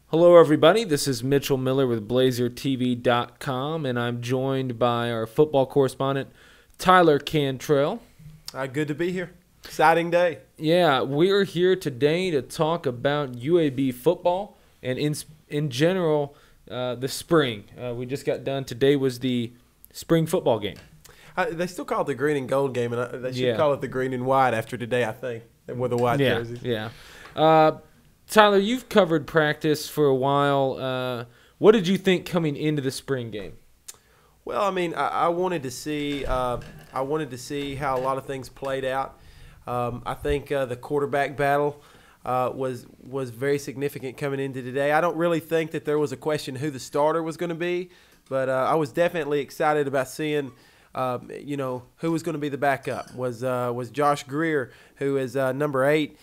Hello, everybody. This is Mitchell Miller with BlazerTV.com, and I'm joined by our football correspondent, Tyler Cantrell. Good to be here. Exciting day. Yeah, we're here today to talk about UAB football and, in general, the spring. We just got done. Today was the spring football game. They still call it the green and gold game, and they should call it the green and white after today, I think, with the white jerseys. Yeah. Tyler, you've covered practice for a while. What did you think coming into the spring game? Well, I mean, I wanted to see how a lot of things played out. I think the quarterback battle was very significant coming into today. I don't really think that there was a question who the starter was going to be, but I was definitely excited about seeing who was going to be the backup. Was Josh Greer, who is number 8.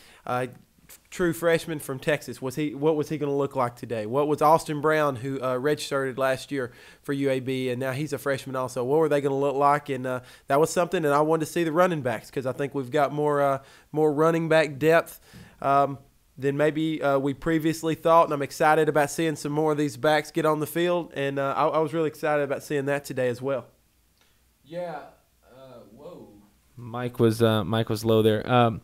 True freshman from Texas. What was he going to look like today? What was Austin Brown, who redshirted last year for UAB, and now he's a freshman also? What were they going to look like? And that was something. And I wanted to see the running backs because I think we've got more running back depth than maybe we previously thought. And I'm excited about seeing some more of these backs get on the field. And I was really excited about seeing that today as well. Yeah. Whoa. Mike was low there.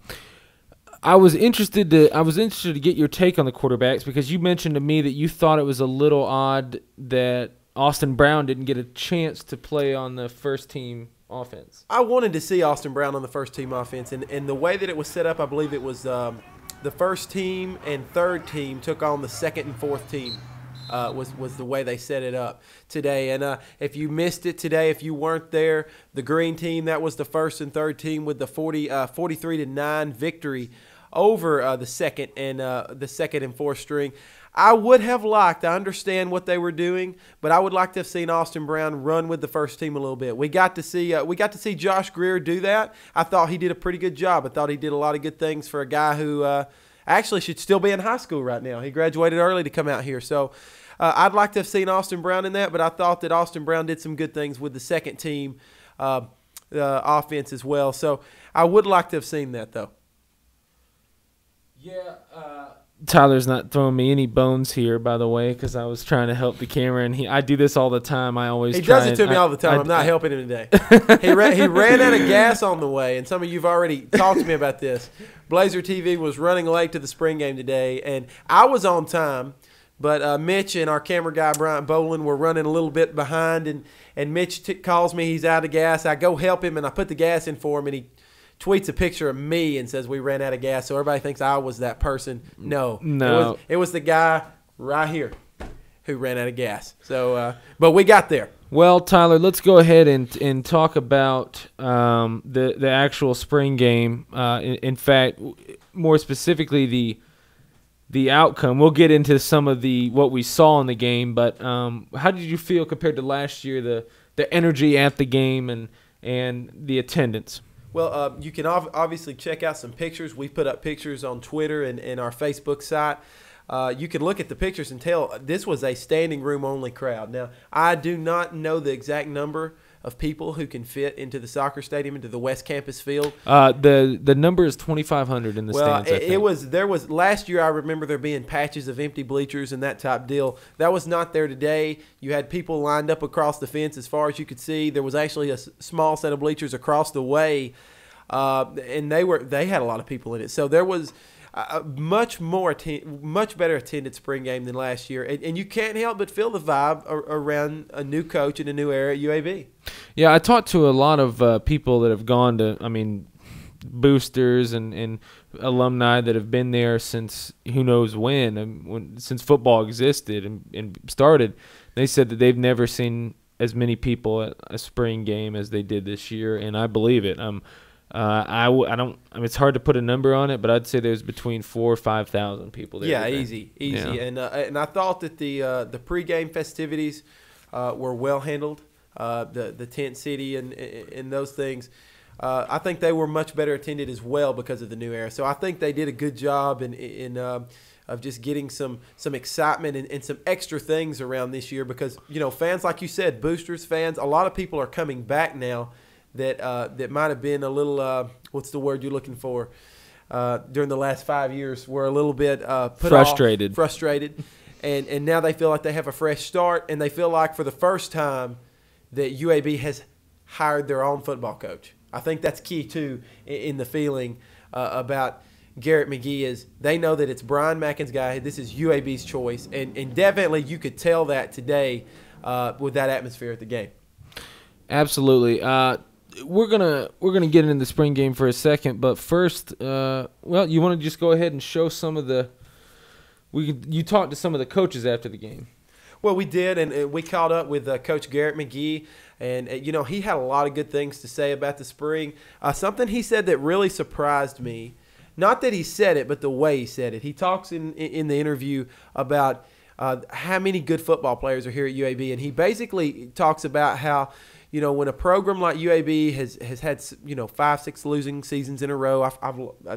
I was interested to get your take on the quarterbacks because you mentioned to me that you thought it was a little odd that Austin Brown didn't get a chance to play on the first team offense. I wanted to see Austin Brown on the first team offense, and the way that it was set up, I believe it was the first team and third team took on the second and fourth team. Was the way they set it up today. And if you missed it today, if you weren't there, the green team, that was the first and third team with the 43-9 victory over the second and fourth string. I would have liked, I understand what they were doing, but I would like to have seen Austin Brown run with the first team a little bit. We got to see Josh Greer do that. I thought he did a pretty good job. I thought he did a lot of good things for a guy who actually should still be in high school right now. He graduated early to come out here. So I'd like to have seen Austin Brown in that, but I thought that Austin Brown did some good things with the second team offense as well. So I would like to have seen that, though. Yeah, Tyler's not throwing me any bones here, by the way, because I was trying to help the camera, and I do this all the time. He does it to me all the time. I'm not helping him today. He ran out of gas on the way, and some of you've already talked to me about this. Blazer TV was running late to the spring game today, and I was on time, but Mitch and our camera guy, Bryant Bowlin, were running a little bit behind, and Mitch calls me. He's out of gas. I go help him, and I put the gas in for him, and he tweets a picture of me and says we ran out of gas, so everybody thinks I was that person. No. It was the guy right here who ran out of gas. So, but we got there. Well, Tyler, let's go ahead and talk about the actual spring game. In fact, more specifically the outcome. We'll get into some of what we saw in the game, but how did you feel compared to last year? The energy at the game and the attendance. Well, you can obviously check out some pictures. We put up pictures on Twitter and our Facebook site. You can look at the pictures and tell this was a standing room only crowd. Now, I do not know the exact number of people who can fit into the soccer stadium, into the West Campus field. The number is 2,500 in the stands. There was last year. I remember there being patches of empty bleachers and that type deal. That was not there today. You had people lined up across the fence as far as you could see. There was actually a small set of bleachers across the way, and they had a lot of people in it. So there was a much better attended spring game than last year, and you can't help but feel the vibe around a new coach and a new era at UAB. Yeah, I talked to a lot of people that have gone to, boosters and alumni that have been there since who knows since football existed and started. They said that they've never seen as many people at a spring game as they did this year, and I believe it. It's hard to put a number on it, but I'd say there's between 4,000 or 5,000 people there. Yeah, easy. Yeah. And I thought that the pregame festivities were well handled. The tent city and those things. I think they were much better attended as well because of the new era. So I think they did a good job of just getting some excitement and some extra things around this year because fans, like you said, boosters, fans, a lot of people are coming back now that might have been a little what's the word you're looking for during the last 5 years were a little bit frustrated. and now they feel like they have a fresh start, and they feel like for the first time that UAB has hired their own football coach. I think that's key, too, in the feeling about Garrett McGee is they know that it's Brian Mackin's guy. This is UAB's choice, and definitely you could tell that today with that atmosphere at the game. Absolutely. We're gonna get into the spring game for a second, but first, you want to just go ahead and show some of the. You talked to some of the coaches after the game. Well, we did, and we caught up with Coach Garrett McGee, and he had a lot of good things to say about the spring. Something he said that really surprised me. Not that he said it, but the way he said it. He talks in the interview about how many good football players are here at UAB, and he basically talks about how, when a program like UAB has had 5-6 losing seasons in a row,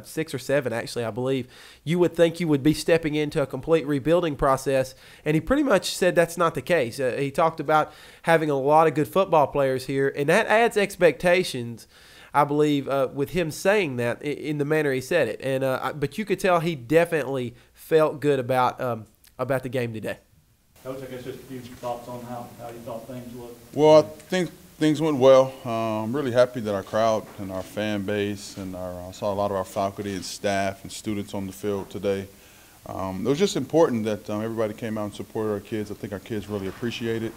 6 or 7 actually, I believe, you would think you would be stepping into a complete rebuilding process, and he pretty much said that's not the case. He talked about having a lot of good football players here, and that adds expectations, I believe, with him saying that in the manner he said it. And but you could tell he definitely felt good about the game today. Coach, I guess just a few thoughts on how you thought things looked. Well, I think things went well. I'm really happy that our crowd and our fan base and I saw a lot of our faculty and staff and students on the field today. It was just important that everybody came out and supported our kids. I think our kids really appreciate it,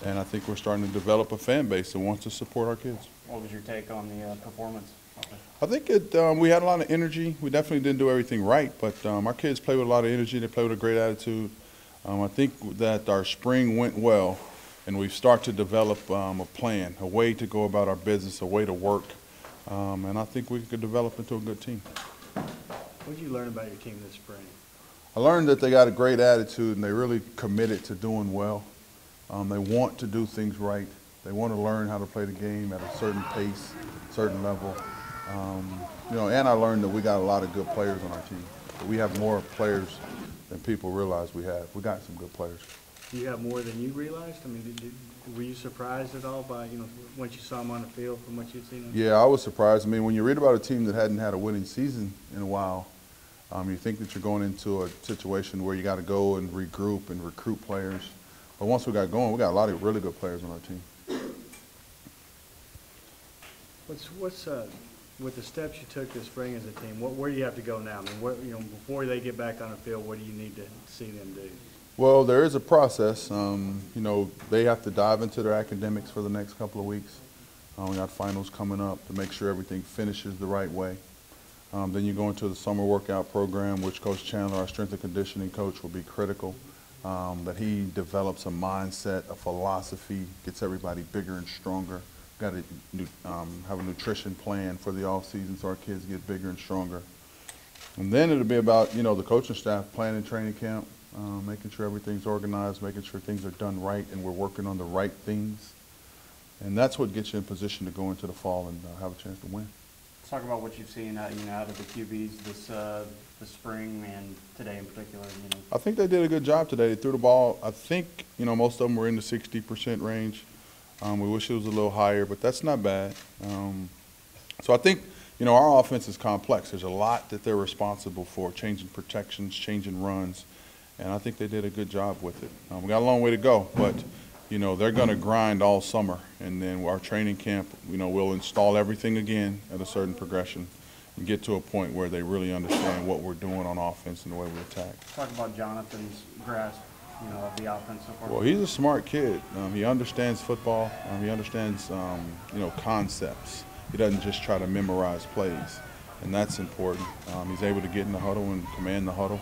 and I think we're starting to develop a fan base that wants to support our kids. What was your take on the performance? I think we had a lot of energy. We definitely didn't do everything right, but our kids play with a lot of energy. They play with a great attitude. I think that our spring went well, and we've started to develop a plan, a way to go about our business, a way to work, and I think we could develop into a good team. What did you learn about your team this spring? I learned that they got a great attitude, and they're really committed to doing well. They want to do things right. They want to learn how to play the game at a certain pace, certain level. And I learned that we got a lot of good players on our team. We have more players than people realize we have. We got some good players. Do you have more than you realized? I mean, were you surprised at all by, once you saw them on the field from what you'd seen? Yeah, I was surprised. I mean, when you read about a team that hadn't had a winning season in a while, you think that you're going into a situation where you got to go and regroup and recruit players. But once we got going, we got a lot of really good players on our team. What's with the steps you took this spring as a team, where do you have to go now? I mean, before they get back on the field, what do you need to see them do? Well, there is a process. They have to dive into their academics for the next couple of weeks. We got finals coming up to make sure everything finishes the right way. Then you go into the summer workout program, which Coach Chandler, our strength and conditioning coach, will be critical. That he develops a mindset, a philosophy, gets everybody bigger and stronger. Got to have a nutrition plan for the off season so our kids get bigger and stronger. And then it'll be about, the coaching staff planning training camp, making sure everything's organized, making sure things are done right and we're working on the right things. And that's what gets you in position to go into the fall and have a chance to win. Let's talk about what you've seen out of the QBs this spring and today in particular. I think they did a good job today. They threw the ball. I think, most of them were in the 60% range. We wish it was a little higher, but that's not bad. So I think, our offense is complex. There's a lot that they're responsible for, changing protections, changing runs, and I think they did a good job with it. We got a long way to go, but, they're going to grind all summer, and then our training camp, we'll install everything again at a certain progression and get to a point where they really understand what we're doing on offense and the way we attack. Talk about Jonathan's grasp of the offense so far. Well, he's a smart kid. He understands football. He understands, concepts. He doesn't just try to memorize plays, and that's important. He's able to get in the huddle and command the huddle.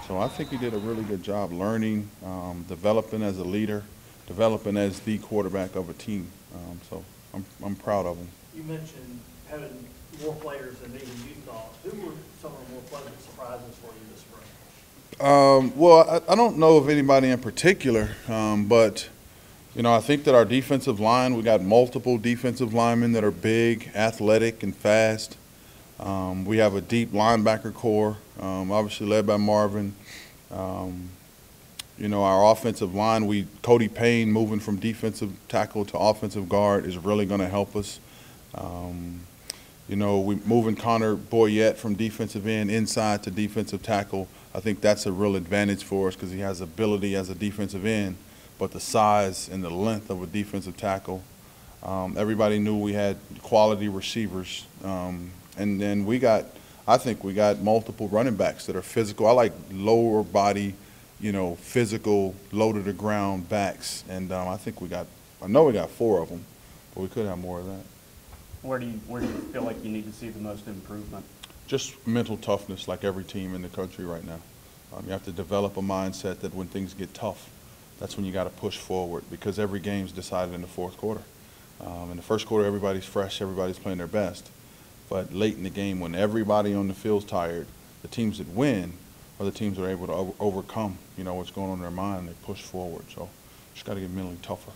So I think he did a really good job learning, developing as a leader, developing as the quarterback of a team. So I'm proud of him. You mentioned having more players than even you thought. Who were some of the more pleasant surprises for you this spring? Well, I don't know of anybody in particular, but, I think that our defensive line, we got multiple defensive linemen that are big, athletic, and fast. We have a deep linebacker core, obviously led by Marvin. Our offensive line, Cody Payne moving from defensive tackle to offensive guard is really going to help us. You know, we moving Connor Boyette from defensive end inside to defensive tackle. I think that's a real advantage for us because he has ability as a defensive end, but the size and the length of a defensive tackle. Everybody knew we had quality receivers, and then I think we got multiple running backs that are physical. I like lower body, you know, physical, low to the ground backs, and I know we got 4 of them, but we could have more of that. Where do you feel like you need to see the most improvement? Just mental toughness, like every team in the country right now. You have to develop a mindset that when things get tough, that's when you got to push forward, because every game's decided in the fourth quarter. In the first quarter, everybody's fresh, everybody's playing their best. But late in the game, when everybody on the field's tired, the teams that win are the teams that are able to overcome, you know, what's going on in their mind, and they push forward. So just got to get mentally tougher.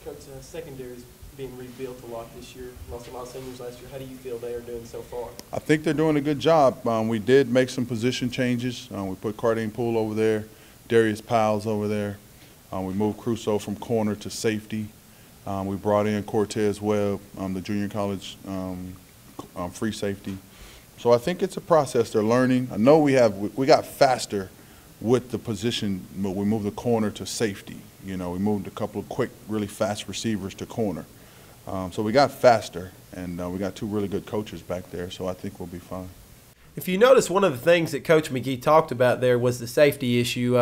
Coach, secondary's being rebuilt a lot this year. Lost a lot of seniors last year. How do you feel they are doing so far? I think they're doing a good job. We did make some position changes. We put Cardine Poole over there, Darius Powell's over there. We moved Crusoe from corner to safety. We brought in Cortez Webb, the junior college free safety. So I think it's a process. They're learning. I know we got faster with the position, but we moved the corner to safety. You know, we moved a couple of quick, really fast receivers to corner. So we got faster, and we got 2 really good coaches back there, so I think we'll be fine. If you notice, one of the things that Coach McGee talked about there was the safety issue.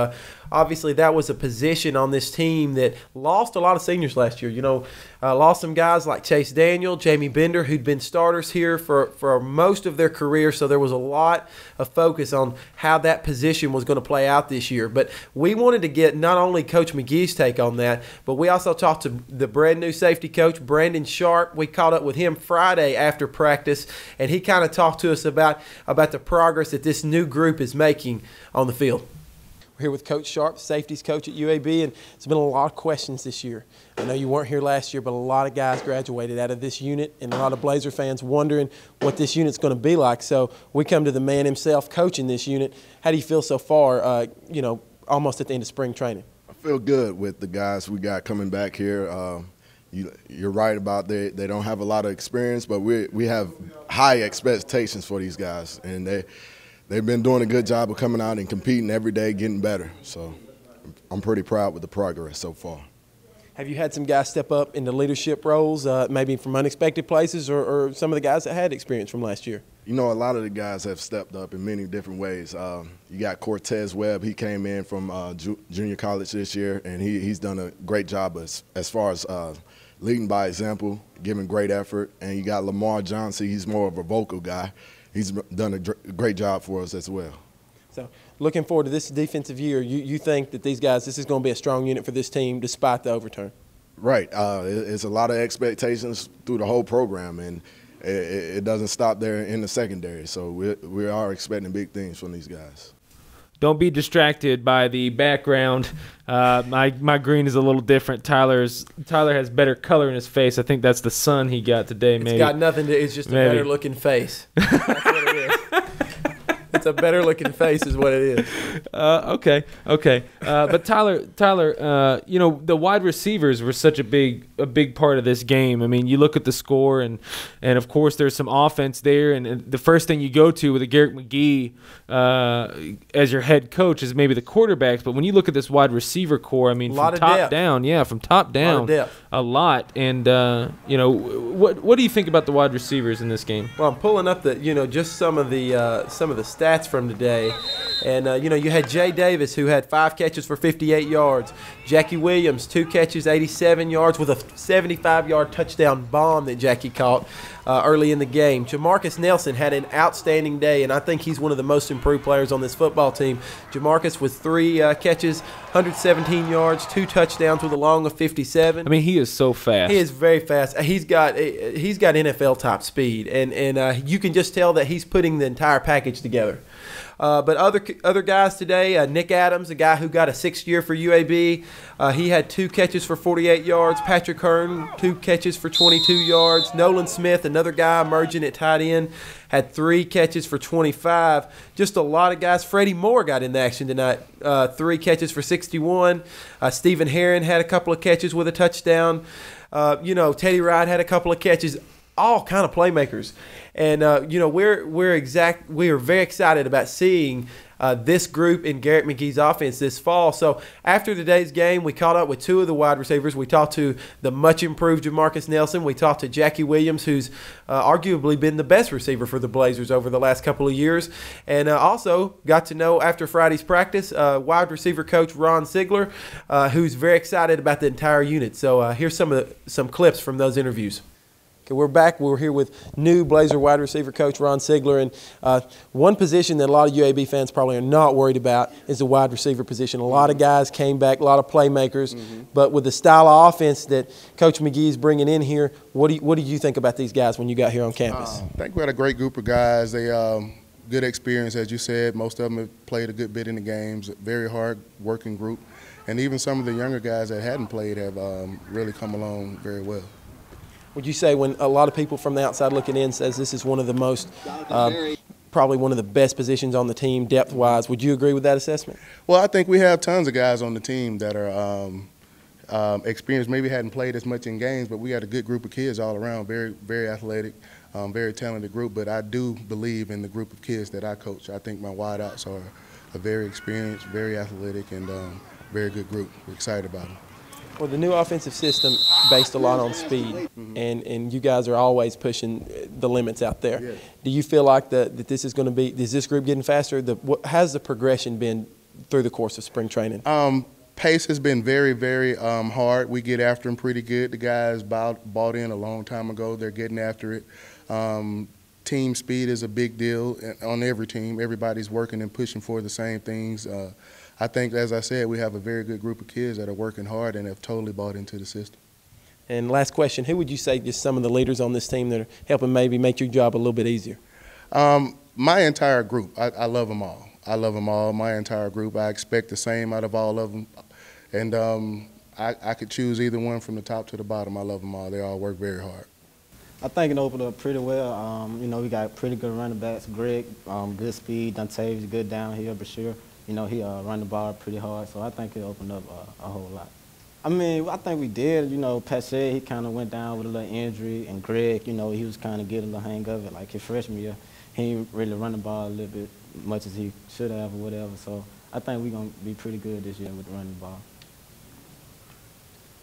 Obviously, that was a position on this team that lost a lot of seniors last year. You know, lost some guys like Chase Daniel, Jamie Bender, who'd been starters here for most of their career. So there was a lot of focus on how that position was going to play out this year. But we wanted to get not only Coach McGee's take on that, but we also talked to the brand new safety coach, Brandon Sharp. We caught up with him Friday after practice, and he kind of talked to us about the progress that this new group is making on the field. We're here with Coach Sharp, safeties coach at UAB, and there's been a lot of questions this year. I know you weren't here last year, but a lot of guys graduated out of this unit, and a lot of Blazer fans wondering what this unit's going to be like. So we come to the man himself coaching this unit. How do you feel so far, you know, almost at the end of spring training? I feel good with the guys we got coming back here. You're right about they don't have a lot of experience, but we have high expectations for these guys, and they've been doing a good job of coming out and competing every day, getting better. So I'm pretty proud with the progress so far. Have you had some guys step up into leadership roles, maybe from unexpected places, or some of the guys that had experience from last year? You know, a lot of the guys have stepped up in many different ways. You got Cortez Webb. He came in from junior college this year, and he's done a great job as far as leading by example, giving great effort. And you got Lamar Johnson. He's more of a vocal guy. He's done a great job for us as well. So looking forward to this defensive year, you think that these guys, this is going to be a strong unit for this team despite the overturn? Right. It's a lot of expectations through the whole program, and it doesn't stop there in the secondary. So we are expecting big things from these guys. Don't be distracted by the background. My green is a little different. Tyler has better color in his face. I think that's the sun he got today. Maybe it's got nothing to. It's just a better looking face. That's what it is. It's a better looking face, is what it is. Okay. But Tyler, you know, the wide receivers were such a big part of this game. I mean, you look at the score, and of course there's some offense there, and the first thing you go to with a Garrett McGee as your head coach is maybe the quarterbacks. But when you look at this wide receiver core, I mean, from top down, a lot. And you know, what do you think about the wide receivers in this game? Well, I'm pulling up just some of the stats from today, and you had Jay Davis, who had 5 catches for 58 yards. Jackie Williams, 2 catches, 87 yards, with a 75-yard touchdown bomb that Jackie caught early in the game. Jamarcus Nelson had an outstanding day, and I think he's one of the most improved players on this football team. Jamarcus with 3 catches, 117 yards, 2 touchdowns with a long of 57. I mean, he is so fast. He is very fast. He's got NFL type speed, and you can just tell that he's putting the entire package together. But other guys today, Nick Adams, a guy who got a 6th year for UAB, he had 2 catches for 48 yards. Patrick Hearn, 2 catches for 22 yards. Nolan Smith, another guy emerging at tight end, had 3 catches for 25. Just a lot of guys. Freddie Moore got in the action tonight, 3 catches for 61. Stephen Herron had a couple of catches with a touchdown. Teddy Wright had a couple of catches. all kind of playmakers. And, we are very excited about seeing this group in Garrett McGee's offense this fall. So after today's game, we caught up with two of the wide receivers. We talked to the much-improved Jamarcus Nelson. We talked to Jackie Williams, who's arguably been the best receiver for the Blazers over the last couple of years. And also got to know, after Friday's practice, wide receiver coach Ron Sigler, who's very excited about the entire unit. So here's some clips from those interviews. Okay, we're back. We're here with new Blazer wide receiver coach Ron Sigler. And one position that a lot of UAB fans probably are not worried about is the wide receiver position. A lot of guys came back, a lot of playmakers. But with the style of offense that Coach McGee is bringing in here, what do you think about these guys when you got here on campus? I think we had a great group of guys. They good experience, as you said. Most of them have played a good bit in the games. Very hard working group. And even some of the younger guys that hadn't played have really come along very well. Would you say, when a lot of people from the outside looking in says this is one of the most, probably one of the best positions on the team depth-wise, would you agree with that assessment? Well, I think we have tons of guys on the team that are experienced, maybe hadn't played as much in games, but we got a good group of kids all around, very, very athletic, very talented group. But I do believe in the group of kids that I coach. I think my wideouts are a very experienced, very athletic, and very good group. We're excited about them. Well, the new offensive system based a lot on speed, and you guys are always pushing the limits out there. Yeah. Do you feel like that this is going to be, is this group getting faster? How's the progression been through the course of spring training? Pace has been very, very hard. We get after them pretty good. The guys bought in a long time ago. They're getting after it. Team speed is a big deal on every team. Everybody's working and pushing for the same things. I think, as I said, we have a very good group of kids that are working hard and have totally bought into the system. And last question, who would you say just some of the leaders on this team that are helping maybe make your job a little bit easier? My entire group. I love them all. I love them all, my entire group. I expect the same out of all of them. And I could choose either one from the top to the bottom. I love them all. They all work very hard. I think it opened up pretty well. We got pretty good running backs. Greg, good speed. Dontavius, good downhill, for sure. He run the ball pretty hard, so I think it opened up a whole lot. I mean, I think we did. Pache, he kind of went down with a little injury, and Greg, he was kind of getting the hang of it. Like his freshman year, he didn't really run the ball a little bit much as he should have or whatever. So I think we're going to be pretty good this year with running the ball.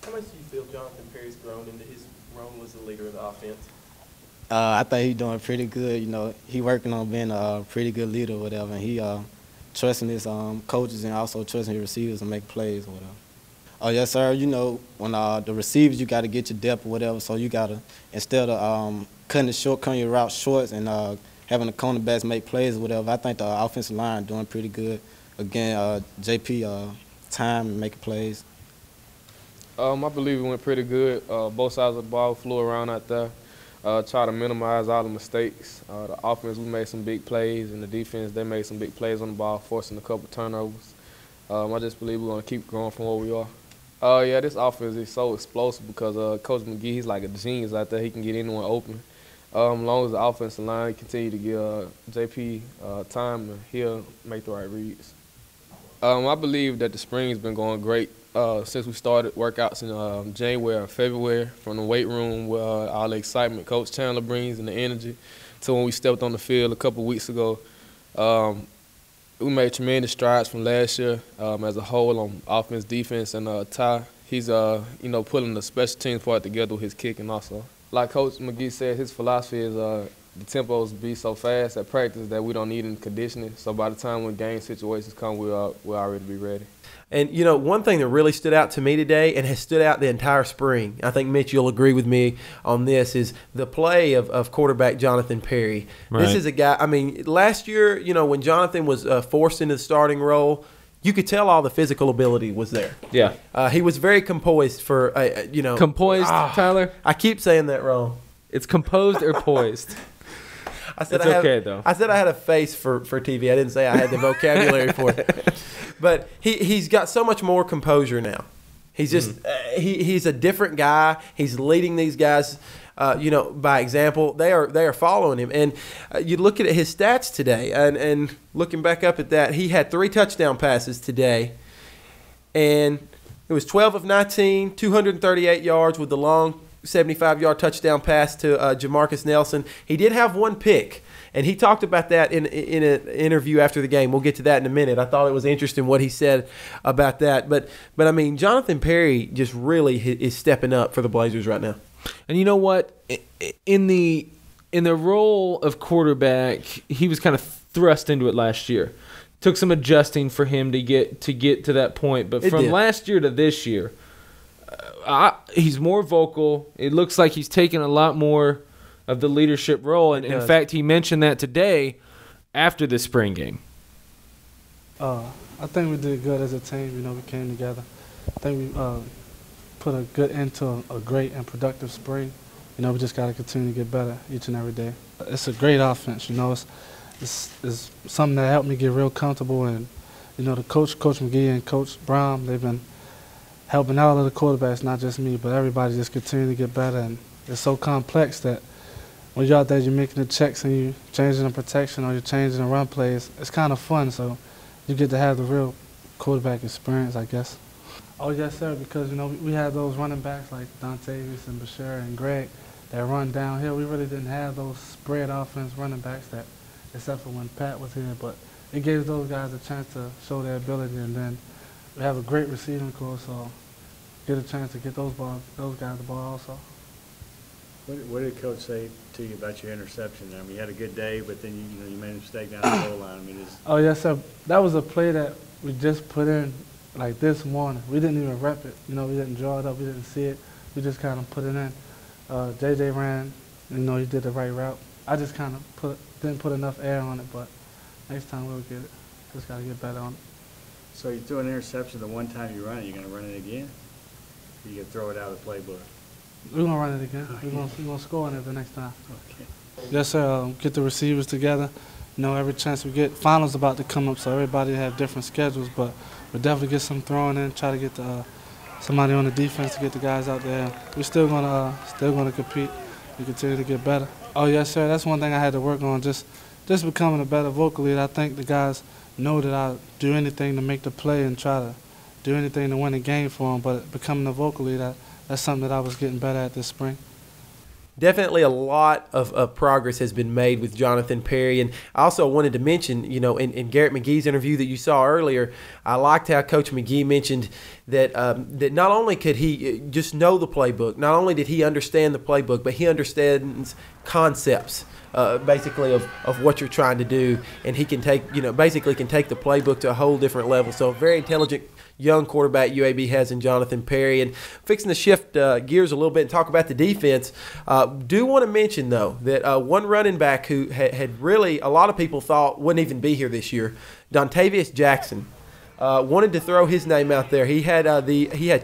How much do you feel Jonathan Perry's grown into his role as the leader of the offense? I think he's doing pretty good. He working on being a pretty good leader or whatever, and he trusting his coaches and also trusting his receivers to make plays or whatever. Oh, yes, sir. When the receivers, you got to get your depth or whatever, so you got to, instead of cutting your route short and having the cornerbacks make plays or whatever, I think the offensive line doing pretty good. Again, JP time and making plays. I believe it went pretty good. Both sides of the ball flew around out there. Try to minimize all the mistakes. The offense, we made some big plays, and the defense, they made some big plays on the ball, forcing a couple turnovers. I just believe we're going to keep growing from where we are. Yeah, this offense is so explosive because Coach McGee, he's like a genius out there. He can get anyone open. As long as the offensive line continue to give JP time, he'll make the right reads. I believe that the spring has been going great. Since we started workouts in January and February, from the weight room with all the excitement Coach Chandler brings and the energy, to when we stepped on the field a couple weeks ago, we made tremendous strides from last year as a whole on offense, defense, and Ty. He's pulling the special teams part together with his kicking also. Like Coach McGee said, his philosophy is the tempos be so fast at practice that we don't need any conditioning. So by the time when game situations come, we'll already be ready. And, one thing that really stood out to me today and has stood out the entire spring, I think, Mitch, you'll agree with me on this, is the play of quarterback Jonathan Perry. Right. This is a guy, last year, when Jonathan was forced into the starting role, you could tell all the physical ability was there. Yeah. He was very composed for, Composed, Tyler? I keep saying that wrong. It's composed or poised? It's okay, though. I said I had a face for TV. I didn't say I had the vocabulary for it. But he's got so much more composure now. He's just he's a different guy. He's leading these guys, by example. They are following him. And you look at his stats today, and looking back up at that, he had 3 touchdown passes today, and it was 12 of 19, 238 yards with the long 75-yard touchdown pass to Jamarcus Nelson. He did have one pick, and he talked about that in an interview after the game. We'll get to that in a minute. I thought it was interesting what he said about that. But I mean, Jonathan Perry just really is stepping up for the Blazers right now. And you know what? In the role of quarterback, he was kind of thrust into it last year. Took some adjusting for him to get to that point. But from last year to this year, he's more vocal. It looks like he's taking a lot more of the leadership role. And in fact, he mentioned that today after the spring game. I think we did good as a team. You know, we came together. I think we put a good end to a great and productive spring. You know, we just got to continue to get better each and every day. It's a great offense. You know, it's something that helped me get real comfortable. And, you know, the Coach McGee and Coach Brown, they've been helping all of the quarterbacks, not just me, but everybody just continue to get better. And it's so complex that when you're out there, you're making the checks and you're changing the protection or you're changing the run plays. It's kind of fun, so you get to have the real quarterback experience, I guess. Oh, yes, sir, because, you know, we had those running backs like Dontavius and Bashir and Greg that run downhill. We really didn't have those spread offense running backs that, except for when Pat was here, but it gave those guys a chance to show their ability, and then we have a great receiving corps, so get a chance to get those guys the ball also. What did Coach say to you about your interception? I mean, you had a good day, but then you made a mistake down the goal line. I mean, oh, yes, sir. That was a play that we just put in like this morning. We didn't even rep it. You know, we didn't draw it up. We didn't see it. We just kind of put it in. JJ ran. You know, he did the right route. I just kind of didn't put enough air on it, but next time we'll get it. Just got to get better on it. So you threw an interception the one time you run it. You going to run it again? Or you going to throw it out of the playbook? We're going to run it again. Okay. We're going to score on it the next time. Okay. Yes, sir. Get the receivers together. You know, every chance we get. Finals about to come up, so everybody have different schedules, but we'll definitely get some throwing in, try to get somebody on the defense to get the guys out there. We're still gonna compete and continue to get better. Oh, yes, sir. That's one thing I had to work on, just becoming a better vocal leader. I think the guys know that I do anything to make the play and try to do anything to win a game for them, but becoming a vocal leader, that's something that I was getting better at this spring. Definitely a lot of progress has been made with Jonathan Perry. And I also wanted to mention, you know, in Garrett McGee's interview that you saw earlier, I liked how Coach McGee mentioned that that not only could he just know the playbook, not only did he understand the playbook, but he understands concepts, basically of what you're trying to do. And he can take, you know, basically can take the playbook to a whole different level. So a very intelligent young quarterback UAB has in Jonathan Perry. And fixing to shift gears a little bit and talk about the defense, do want to mention, though, that one running back who had really a lot of people thought wouldn't even be here this year, Dontavius Jackson, wanted to throw his name out there. He had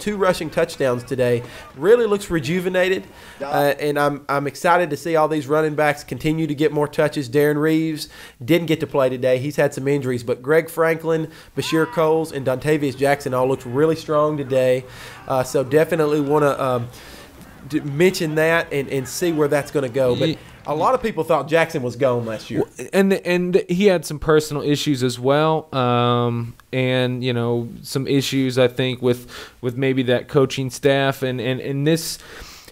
2 rushing touchdowns today. Really looks rejuvenated, and I'm excited to see all these running backs continue to get more touches. Darren Reeves didn't get to play today. He's had some injuries, but Greg Franklin, Bashir Coles, and Dontavius Jackson all looked really strong today. So definitely want to mention that and see where that's going to go. But a lot of people thought Jackson was gone last year, and he had some personal issues as well, and you know, some issues I think with maybe that coaching staff, and this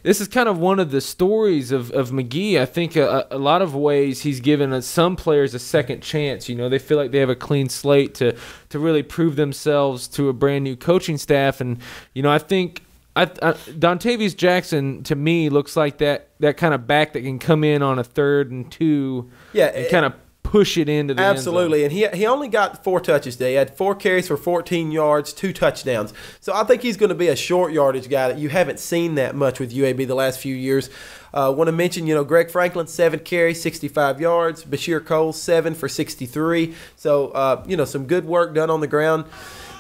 is kind of one of the stories of McGee. I think a lot of ways he's given some players a second chance. You know, they feel like they have a clean slate to really prove themselves to a brand new coaching staff, and you know, I think. Dontavius Jackson to me looks like that kind of back that can come in on a 3rd and 2, and kind of push it into the absolutely. end zone. And he only got 4 touches today. He had 4 carries for 14 yards, 2 touchdowns. So I think he's going to be a short yardage guy that you haven't seen that much with UAB the last few years. Want to mention, you know, Greg Franklin, 7 carries, 65 yards. Bashir Coles, 7 for 63. So you know, some good work done on the ground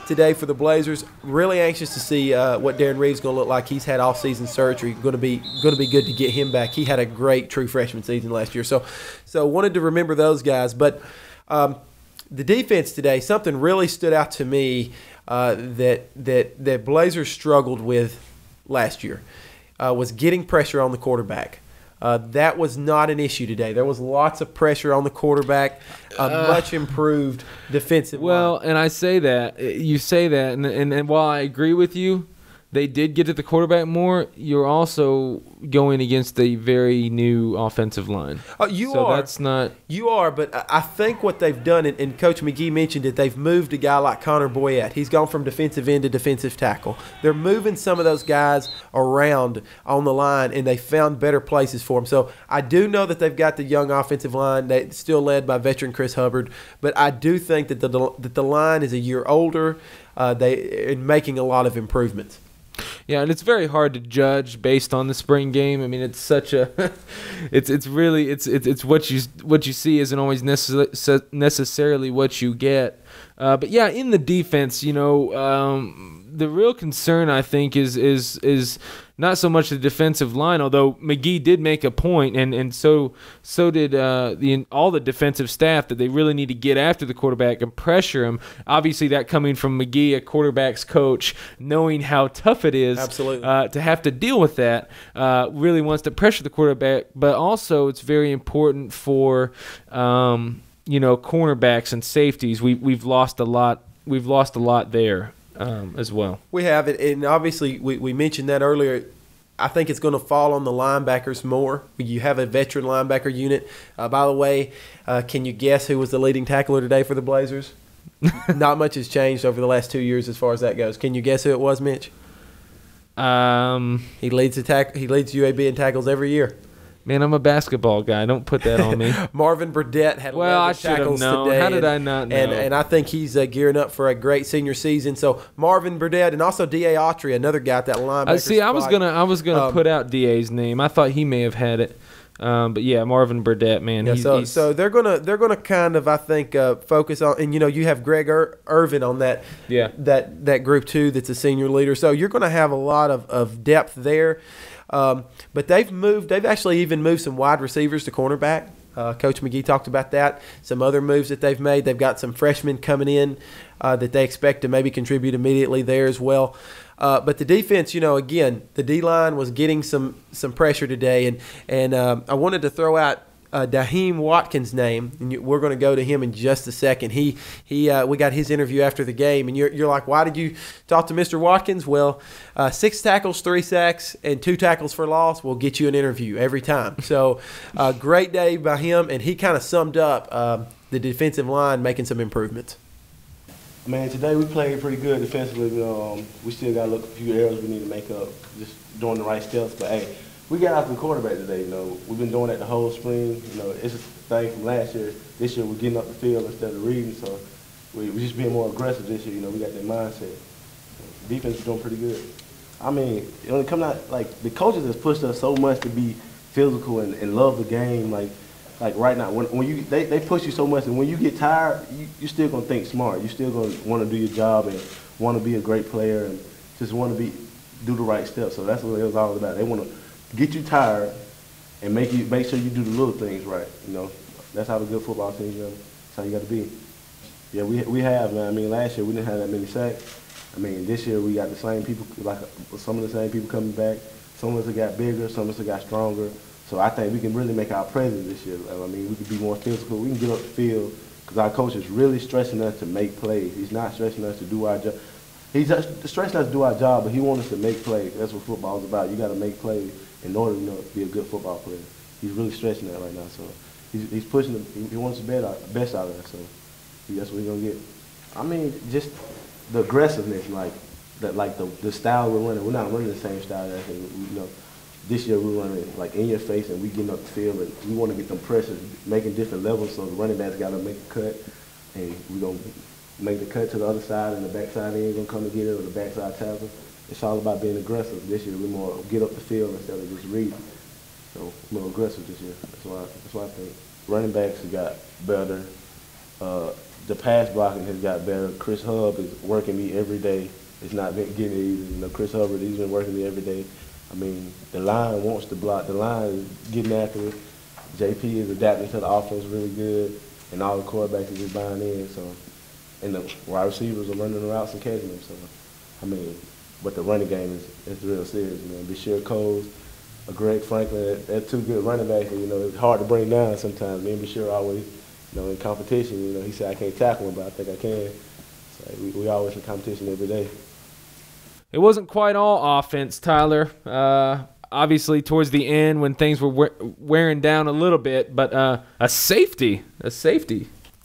today for the Blazers. Really anxious to see what Darren Reeves is going to look like. He's had off-season surgery. Going to be good to get him back. He had a great true freshman season last year. So wanted to remember those guys. But the defense today, something really stood out to me that Blazers struggled with last year was getting pressure on the quarterback. That was not an issue today. There was lots of pressure on the quarterback, much improved defensive line. And I say that, you say that, and while I agree with you, they did get to the quarterback more, you're also going against a very new offensive line. You are, but I think what they've done, and Coach McGee mentioned it, they've moved a guy like Connor Boyette. He's gone from defensive end to defensive tackle. They're moving some of those guys around on the line, and they found better places for them. So I do know that they've got the young offensive line. They still led by veteran Chris Hubbard, but I do think that the line is a year older. They in making a lot of improvements. Yeah, and it's very hard to judge based on the spring game. I mean, it's such a, it's really what you see isn't always necessarily what you get. But yeah, in the defense, the real concern I think is not so much the defensive line, although McGee did make a point, and so did all the defensive staff, that they really need to get after the quarterback and pressure him. Obviously, that coming from McGee, a quarterback's coach, knowing how tough it is to have to deal with that, really wants to pressure the quarterback. But also, it's very important for cornerbacks and safeties. We've lost a lot. We've lost a lot there. As well. We have it, and obviously we mentioned that earlier. I think it's going to fall on the linebackers more. You have a veteran linebacker unit. By the way, can you guess who was the leading tackler today for the Blazers? Not much has changed over the last 2 years as far as that goes. Can you guess who it was, Mitch? He leads UAB in tackles every year. Man, I'm a basketball guy. Don't put that on me. Marvin Burdett had 11 tackles today. How did I not know? And I think he's gearing up for a great senior season. So Marvin Burdett, and also D.A. Autry, another guy at that linebacker I was gonna put out D.A.'s name. I thought he may have had it. But yeah, Marvin Burdett, man. Yeah, so they're gonna kind of, I think, focus on, and you have Greg Irvin on that group too. That's a senior leader. So you're gonna have a lot of depth there. But they've actually even moved some wide receivers to cornerback. Coach McGee talked about that. Some other moves that they've made. They've got some freshmen coming in that they expect to maybe contribute immediately there as well. But the defense, again, the D-line was getting some pressure today. And I wanted to throw out Daheem Watkins' name, and we're going to go to him in just a second. We got his interview after the game, and you're like, why did you talk to Mr. Watkins? Well, 6 tackles, 3 sacks, and 2 tackles for loss will get you an interview every time. So, great day by him, and he kind of summed up the defensive line making some improvements. Man, today we played pretty good defensively. We still got to look at a few errors we need to make up, just doing the right steps. But hey, we got after the quarterback today. We've been doing that the whole spring. It's a thing from last year. This year we're getting up the field instead of reading. So we just being more aggressive this year. We got that mindset. Defense is doing pretty good. I mean, when it comes out, like, the coaches has pushed us so much to be physical and love the game. Like right now, when they push you so much, and when you get tired, you still gonna think smart. You still gonna want to do your job and want to be a great player and just want to do the right steps. So that's what it was all about. They want to get you tired and make sure you do the little things right. That's how the good football team is. That's how you got to be. Yeah, we have, man. I mean, last year we didn't have that many sacks. I mean, this year we got the same people, like some of the same people coming back. Some of us got bigger, some of us got stronger. So I think we can really make our presence this year. I mean, we can be more physical. We can get up the field because our coach is really stressing us to make plays. He's not stressing us to do our job. He's just stressing us to do our job, but he wants us to make plays. That's what football is about. You got to make plays in order to be a good football player. He's really stretching that right now. So he's pushing. He wants the best out of us. So that's what he's gonna get. I mean, just the aggressiveness, the style we're running. We're not running the same style as this year we're running like in your face, and we getting up the field, and we want to get them pressures, making different levels. So the running backs got to make a cut, and we gonna make the cut to the other side, and the backside end gonna come to get it, or the backside tackle. It's all about being aggressive. This year we're more get up the field instead of just reading. So more aggressive this year. That's why I think running backs have got better. The pass blocking has got better. Chris Hubb is working me every day. It's not been getting easy. Chris Hubbard, he's been working me every day. I mean, the line wants to block. The line is getting after it. JP is adapting to the offense really good, and all the quarterbacks are just buying in. So, and the wide receivers are running the routes and catching them. So, I mean, but the running game is real serious, man. Bashir Coles, Greg Franklin, they're 2 good running backs. And, it's hard to bring down sometimes. Me and Bashir always, in competition. He said I can't tackle him, but I think I can. So we always in competition every day. it wasn't quite all offense, Tyler. Obviously, towards the end when things were wearing down a little bit, but a safety.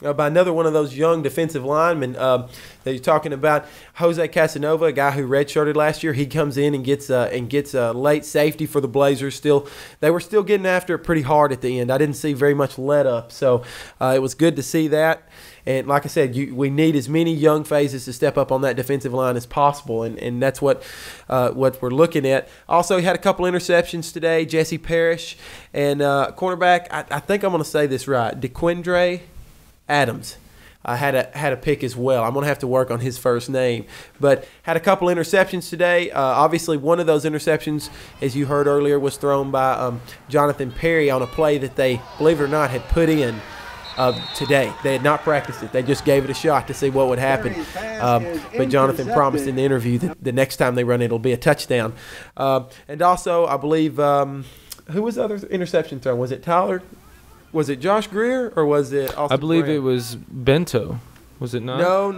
By another one of those young defensive linemen that you're talking about, Jose Casanova, a guy who redshirted last year. He comes in and gets a late safety for the Blazers. They were still getting after it pretty hard at the end. I didn't see very much let up, so it was good to see that. And like I said, we need as many young phases to step up on that defensive line as possible, and that's what we're looking at. Also, he had a couple interceptions today, Jesse Parrish, and cornerback, I think I'm going to say this right, DeQuindre Adams. I had a pick as well. I'm going to have to work on his first name. But had a couple interceptions today. Obviously, one of those interceptions, as you heard earlier, was thrown by Jonathan Perry on a play that they, believe it or not, had put in today. They had not practiced it. They just gave it a shot to see what would happen. But Jonathan promised in the interview that the next time they run it, it'll be a touchdown. And also, I believe, who was the other interception thrown? Was it Tyler? Was it Josh Greer or was it Austin I believe Brown? it was Bento. Was it not? No.